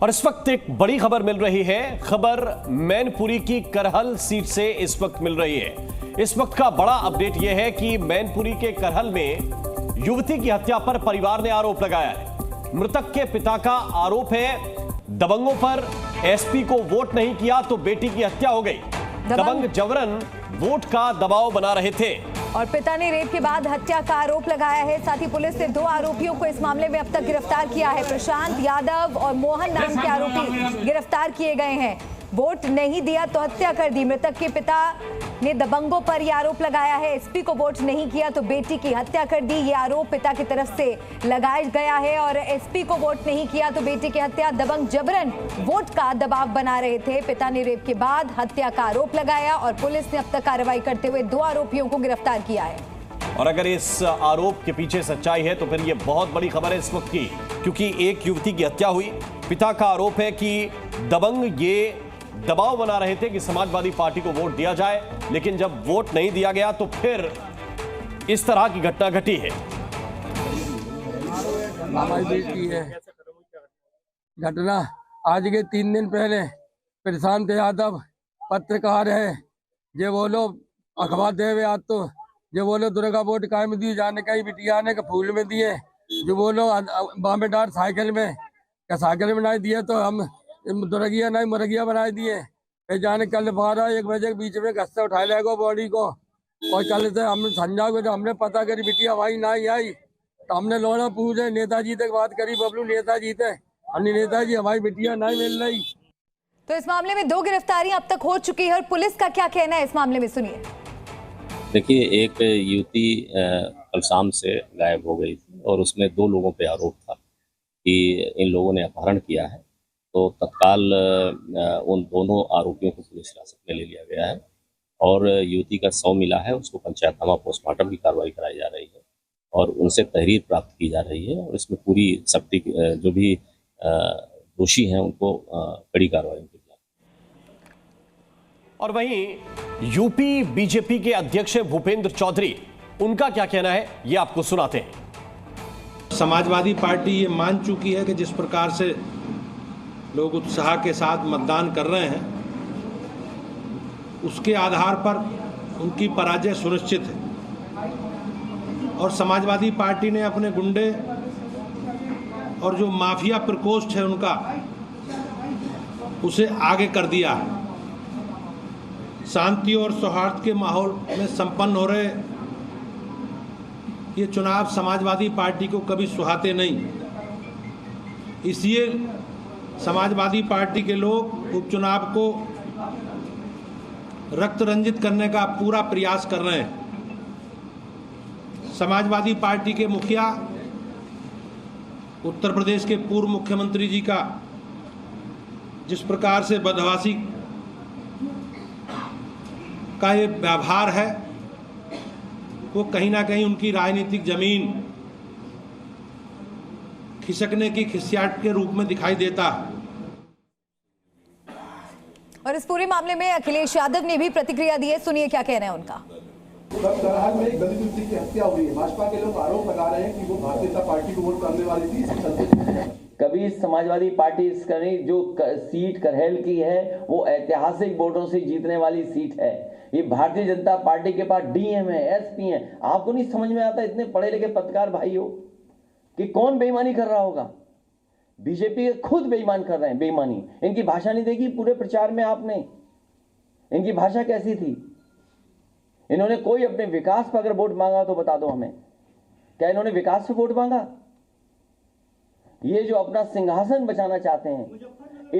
और इस वक्त एक बड़ी खबर मिल रही है। खबर मैनपुरी की करहल सीट से इस वक्त मिल रही है। इस वक्त का बड़ा अपडेट यह है कि मैनपुरी के करहल में युवती की हत्या पर परिवार ने आरोप लगाया है। मृतक के पिता का आरोप है दबंगों पर एसपी को वोट नहीं किया तो बेटी की हत्या हो गई। दबंग जबरन वोट का दबाव बना रहे थे और पिता ने रेप के बाद हत्या का आरोप लगाया है। साथ ही पुलिस ने 2 आरोपियों को इस मामले में अब तक गिरफ्तार किया है। प्रशांत यादव और मोहन नाम के आरोपी गिरफ्तार किए गए हैं। वोट नहीं दिया तो हत्या कर दी। मृतक के पिता ने दबंगों पर यह आरोप लगाया है। एसपी को वोट नहीं किया तो बेटी की हत्या कर दी। ये आरोप पिता की तरफ से लगाया गया है और एसपी को वोट नहीं किया तो बेटी की हत्या। दबंग जबरन वोट का दबाव बना रहे थे। पिता ने रेप के बाद हत्या का आरोप लगाया और पुलिस ने अब तक कार्रवाई करते हुए 2 आरोपियों को गिरफ्तार किया है। और अगर इस आरोप के पीछे सच्चाई है तो फिर यह बहुत बड़ी खबर है इस वक्त की, क्योंकि एक युवती की हत्या हुई। पिता का आरोप है कि दबंग ये दबाव बना रहे थे कि समाजवादी पार्टी को वोट दिया जाए, लेकिन जब वोट नहीं दिया गया तो फिर इस तरह की घटना घटी है। हमारी बेटी है घटना आज के 3 दिन पहले। प्रशांत यादव पत्रकार है, जो बोलो अखबार दे हुए आज तो जो बोलो दुर्गा वोट कायम दी जाने का ही बिटिया ने का फूल में दिए, जो बोलो बॉम्बे डार साइकिल में नहीं दिए तो हम दुर्गिया नहीं मुर्गिया बना दिए। जाने कल 12-1 बजे के बीच में गस्ते उठा लेगा बॉडी को और कल से हम संजा को जब हमने पता करी बिटिया भाई नहीं आई तो हमने लोना पूछे नेताजी तक बात करी, बबलू नेताजी थे, अन्य नेताजी हमारी बिटिया नहीं मिल रही। तो इस मामले में 2 गिरफ्तारियां अब तक हो चुकी है और पुलिस का क्या कहना है इस मामले में, सुनिए। देखिए, एक युवती कल शाम से गायब हो गई थी और उसमें 2 लोगों पे आरोप था कि इन लोगों ने अपहरण किया है। तो तत्काल उन दोनों आरोपियों को पुलिस हिरासत में ले लिया गया है और युवती का शव मिला है, उसको पंचायतनामा पोस्टमार्टम की कार्रवाई कराई जा रही है और उनसे तहरीर प्राप्त की जा रही है और इसमें पूरी सख्ती जो भी दोषी हैं उनको कड़ी कार्रवाई की जाए। और वहीं यूपी बीजेपी के अध्यक्ष भूपेंद्र चौधरी, उनका क्या कहना है ये आपको सुनाते हैं। समाजवादी पार्टी ये मान चुकी है कि जिस प्रकार से लोग उत्साह के साथ मतदान कर रहे हैं उसके आधार पर उनकी पराजय सुनिश्चित है और समाजवादी पार्टी ने अपने गुंडे और जो माफिया प्रकोष्ठ है उनका उसे आगे कर दिया है। शांति और सौहार्द के माहौल में संपन्न हो रहे ये चुनाव समाजवादी पार्टी को कभी सुहाते नहीं। इसलिए समाजवादी पार्टी के लोग उपचुनाव को रक्त रंजित करने का पूरा प्रयास कर रहे हैं। समाजवादी पार्टी के मुखिया उत्तर प्रदेश के पूर्व मुख्यमंत्री जी का जिस प्रकार से बदहवासी का ये व्यवहार है वो कहीं ना कहीं उनकी राजनीतिक जमीन खिसकने की खिसियाट के रूप में दिखाई देता है। और इस पूरे मामले में अखिलेश यादव ने भी प्रतिक्रिया दी है, सुनिए क्या कहना है उनका। करहल में एक दलित युवती की हत्या हुई है। भाजपा के लोग आरोप लगा रहे हैं कि वो भारतीय जनता पार्टी को वोट करने वाली थी। कभी समाजवादी पार्टी जो सीट करहल की है वो ऐतिहासिक वोटों से जीतने वाली सीट है। ये भारतीय जनता पार्टी के पास डीएम है, एसपी है। आपको नहीं समझ में आता इतने पढ़े लिखे पत्रकार भाई हो कि कौन बेईमानी कर रहा होगा। बीजेपी के खुद बेईमान कर रहे हैं। बेईमानी इनकी भाषा नहीं देखी पूरे प्रचार में आपने, इनकी भाषा कैसी थी। इन्होंने कोई अपने विकास पर अगर वोट मांगा तो बता दो हमें, क्या इन्होंने विकास पे वोट मांगा? ये जो अपना सिंहासन बचाना चाहते हैं,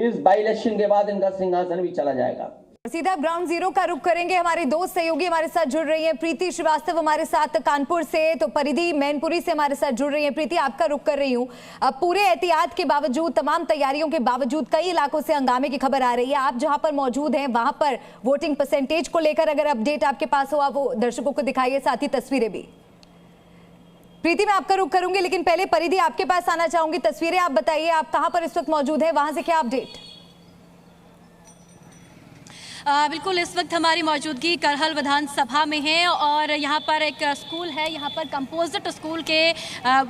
इस बाई इलेक्शन के बाद इनका सिंहासन भी चला जाएगा। सीधा ग्राउंड जीरो का रुख करेंगे। हमारे 2 सहयोगी हमारे साथ जुड़ रही हैं। प्रीति श्रीवास्तव हमारे साथ कानपुर से, तो परिधि मैनपुरी से हमारे साथ जुड़ रही हैं। प्रीति, आपका रुख कर रही हूँ। अब पूरे एहतियात के बावजूद, तमाम तैयारियों के बावजूद कई इलाकों से हंगामे की खबर आ रही है। आप जहां पर मौजूद हैं वहां पर वोटिंग परसेंटेज को लेकर अगर अपडेट आपके पास हो आप वो दर्शकों को दिखाइए, साथ ही तस्वीरें भी। प्रीति, मैं आपका रुख करूंगी, लेकिन पहले परिधि आपके पास आना चाहूंगी। तस्वीरें आप बताइए, आप कहां पर इस वक्त मौजूद है, वहां से क्या अपडेट? बिल्कुल, इस वक्त हमारी मौजूदगी करहल विधानसभा में है और यहाँ पर एक स्कूल है, यहाँ पर कंपोजिट स्कूल के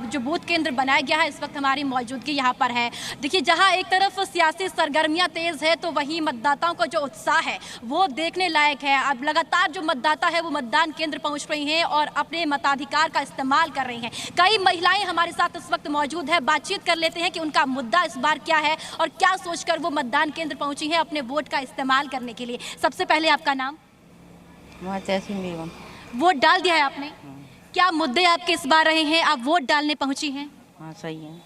जो बूथ केंद्र बनाया गया है, इस वक्त हमारी मौजूदगी यहाँ पर है। देखिए, जहाँ एक तरफ सियासी सरगर्मियाँ तेज़ है तो वहीं मतदाताओं का जो उत्साह है वो देखने लायक है। अब लगातार जो मतदाता है वो मतदान केंद्र पहुँच रही हैं और अपने मताधिकार का इस्तेमाल कर रही हैं। कई महिलाएँ हमारे साथ इस वक्त मौजूद है, बातचीत कर लेते हैं कि उनका मुद्दा इस बार क्या है और क्या सोचकर वो मतदान केंद्र पहुँची हैं अपने वोट का इस्तेमाल करने के लिए। सबसे पहले आपका नाम? बेगम। वोट डाल दिया है आपने? क्या मुद्दे आपके इस बार रहे हैं, आप वोट डालने पहुंची हैं? हाँ, सही है।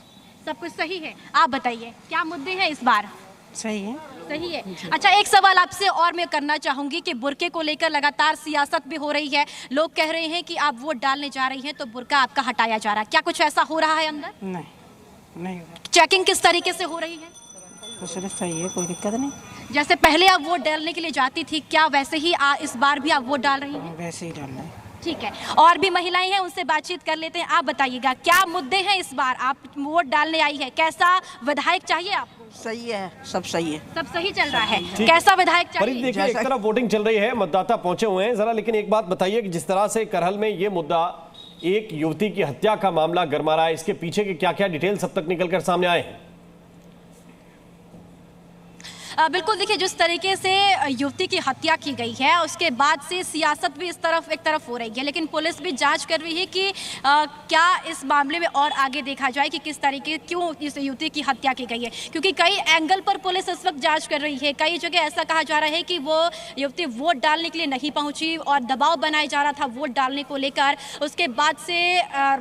सब कुछ सही है। आप बताइए क्या मुद्दे हैं इस बार? सही है। सही है। अच्छा, एक सवाल आपसे और मैं करना चाहूंगी कि बुर्के को लेकर लगातार सियासत भी हो रही है। लोग कह रहे हैं कि आप वोट डालने जा रही हैं तो बुर्का आपका हटाया जा रहा है, क्या कुछ ऐसा हो रहा है अंदर? नहीं। चेकिंग किस तरीके से हो रही है? सही है, कोई दिक्कत नहीं। जैसे पहले आप वोट डालने के लिए जाती थी, क्या वैसे ही इस बार भी आप वोट डाल रही हैं? वैसे ही डालना है। ठीक है, और भी महिलाएं हैं, उनसे बातचीत कर लेते हैं। आप बताइएगा क्या मुद्दे हैं इस बार, आप वोट डालने आई है, कैसा विधायक चाहिए आपको? सही है, सब सही है। सब सही चल रहा है, कैसा विधायक चाहिए? देखिए, एक तरफ वोटिंग चल रही है, मतदाता पहुंचे हुए हैं जरा, लेकिन एक बात बताइए कि जिस तरह से करहल में ये मुद्दा, एक युवती की हत्या का मामला गरमा रहा है, इसके पीछे के क्या क्या डिटेल्स अब तक निकल कर सामने आए हैं? बिल्कुल, देखिए, जिस तरीके से युवती की हत्या की गई है उसके बाद से सियासत भी एक तरफ हो रही है, लेकिन पुलिस भी जांच कर रही है कि क्या इस मामले में और आगे देखा जाए कि किस तरीके क्यों इस युवती की हत्या की गई है, क्योंकि कई एंगल पर पुलिस इस वक्त जांच कर रही है। कई जगह ऐसा कहा जा रहा है कि वो युवती वोट डालने के लिए नहीं पहुंची और दबाव बनाया जा रहा था वोट डालने को लेकर, उसके बाद से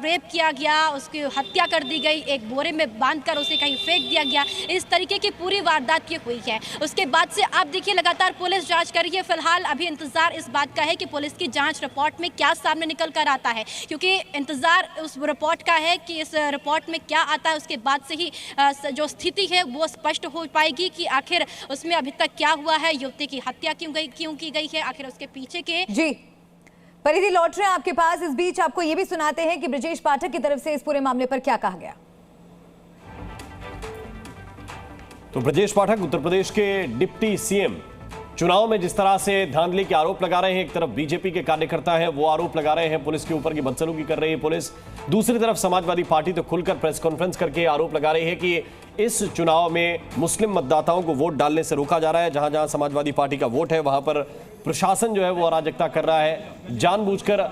रेप किया गया, उसकी हत्या कर दी गई, एक बोरे में बांधकर उसे कहीं फेंक दिया गया, इस तरीके की पूरी वारदात ये हुई है। उसके बाद से आप देखिए लगातार पुलिस जांच कर रही है। फिलहाल अभी इंतजार इस बात का है कि पुलिस की जांच रिपोर्ट में क्या सामने निकल कर आता है, क्योंकि इंतजार उस रिपोर्ट का है कि इस रिपोर्ट में क्या आता है, उसके बाद से ही जो स्थिति है वो स्पष्ट हो पाएगी कि आखिर उसमें अभी तक क्या हुआ है, युवती की हत्या क्यों की गई है, आखिर उसके पीछे के। जी परिधि, लौट रहे हैं आपके पास। इस बीच आपको ये भी सुनाते हैं कि ब्रजेश पाठक की तरफ से इस पूरे मामले पर क्या कहा गया। तो ब्रजेश पाठक उत्तर प्रदेश के डिप्टी सीएम चुनाव में जिस तरह से धांधली के आरोप लगा रहे हैं, एक तरफ बीजेपी के कार्यकर्ता है वो आरोप लगा रहे हैं पुलिस के ऊपर की बदसलूकी कर रही है पुलिस, दूसरी तरफ समाजवादी पार्टी तो खुलकर प्रेस कॉन्फ्रेंस करके आरोप लगा रही है कि इस चुनाव में मुस्लिम मतदाताओं को वोट डालने से रोका जा रहा है। जहां जहां समाजवादी पार्टी का वोट है वहां पर प्रशासन जो है वो अराजकता कर रहा है, जानबूझकर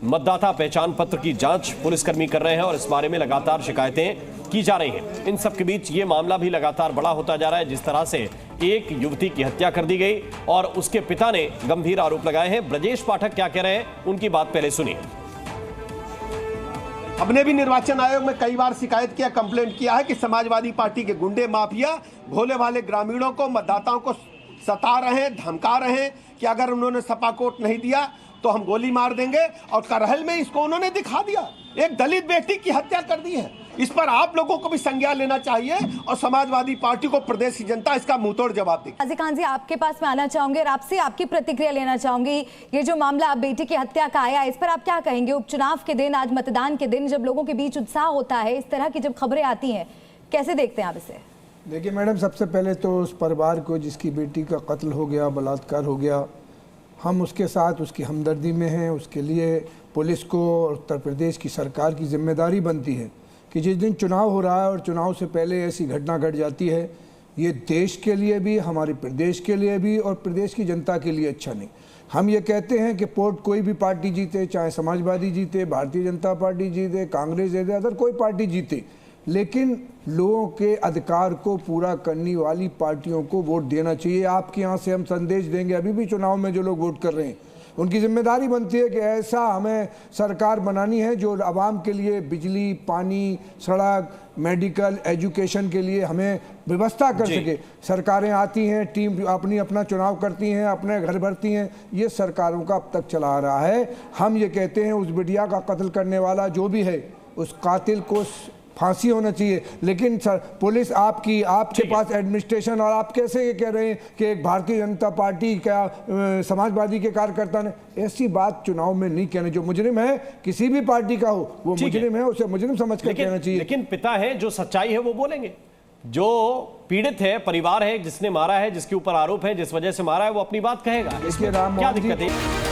मतदाता पहचान पत्र की जांच पुलिसकर्मी कर रहे हैं और इस बारे में लगातार शिकायतें की जा रही हैं। इन सब के बीच ये मामला भी लगातार बड़ा होता जा रहा है। जिस तरह से एक युवती की हत्या कर दी गई और उसके पिता ने गंभीर आरोप लगाए हैं। ब्रजेश पाठक क्या कह रहे हैं, उनकी बात पहले सुनिए। हमने भी निर्वाचन आयोग में कई बार शिकायत किया, कंप्लेंट किया है कि समाजवादी पार्टी के गुंडे माफिया भोले भाले ग्रामीणों को, मतदाताओं को सता रहे हैं, धमका रहे हैं कि अगर उन्होंने सपा कोट नहीं दिया तो हम गोली मार देंगे। और करहल में इसको उन्होंने दिखा दिया, एक दलित व्यक्ति की हत्या कर दी है। इस पर आप लोगों को भी संज्ञान लेना चाहिए और समाजवादी पार्टी को प्रदेश की जनता इसका मुंहतोड़ जवाब देगी। काजी खान जी, आपके पास मैं आना चाहूंगी और आपसे आपकी प्रतिक्रिया लेना चाहूंगी। ये जो मामला आप बेटी की हत्या का आया, इस पर आप क्या कहेंगे? उपचुनाव के दिन, आज मतदान के दिन, जब लोगों के बीच उत्साह होता है, इस तरह की जब खबरें आती हैं, कैसे देखते हैं आप इसे? देखिए मैडम, सबसे पहले तो उस परिवार को जिसकी बेटी का कत्ल हो गया, बलात्कार हो गया, हम उसके साथ उसकी हमदर्दी में हैं। उसके लिए पुलिस को और उत्तर प्रदेश की सरकार की जिम्मेदारी बनती है कि जिस दिन चुनाव हो रहा है और चुनाव से पहले ऐसी घटना घट जाती है, ये देश के लिए भी, हमारे प्रदेश के लिए भी और प्रदेश की जनता के लिए अच्छा नहीं। हम ये कहते हैं कि वोट कोई भी पार्टी जीते, चाहे समाजवादी जीते, भारतीय जनता पार्टी जीते, कांग्रेस जीते, अदर कोई पार्टी जीते, लेकिन लोगों के अधिकार को पूरा करने वाली पार्टियों को वोट देना चाहिए। आपके यहाँ से हम संदेश देंगे, अभी भी चुनाव में जो लोग वोट कर रहे हैं उनकी जिम्मेदारी बनती है कि ऐसा हमें सरकार बनानी है जो आवाम के लिए बिजली, पानी, सड़क, मेडिकल, एजुकेशन के लिए हमें व्यवस्था कर सके। सरकारें आती हैं, टीम अपना चुनाव करती हैं, अपने घर भरती हैं, ये सरकारों का अब तक चला आ रहा है। हम ये कहते हैं उस बिटिया का कत्ल करने वाला जो भी है, उस कातिल को फांसी होना चाहिए। लेकिन सर, पुलिस आपके पास एडमिनिस्ट्रेशन, और आप कैसे ये कह रहे हैं कि एक भारतीय जनता पार्टी का समाजवादी के कार्यकर्ता ने, ऐसी बात चुनाव में नहीं कहने। जो मुजरिम है किसी भी पार्टी का हो, वो मुजरिम है, उसे मुजरिम समझ कर कहना चाहिए। लेकिन पिता है, जो सच्चाई है वो बोलेंगे। जो पीड़ित है, परिवार है, जिसने मारा है, जिसके ऊपर आरोप है, जिस वजह से मारा है, वो अपनी बात कहेगा। इसमें क्या दिक्कत है?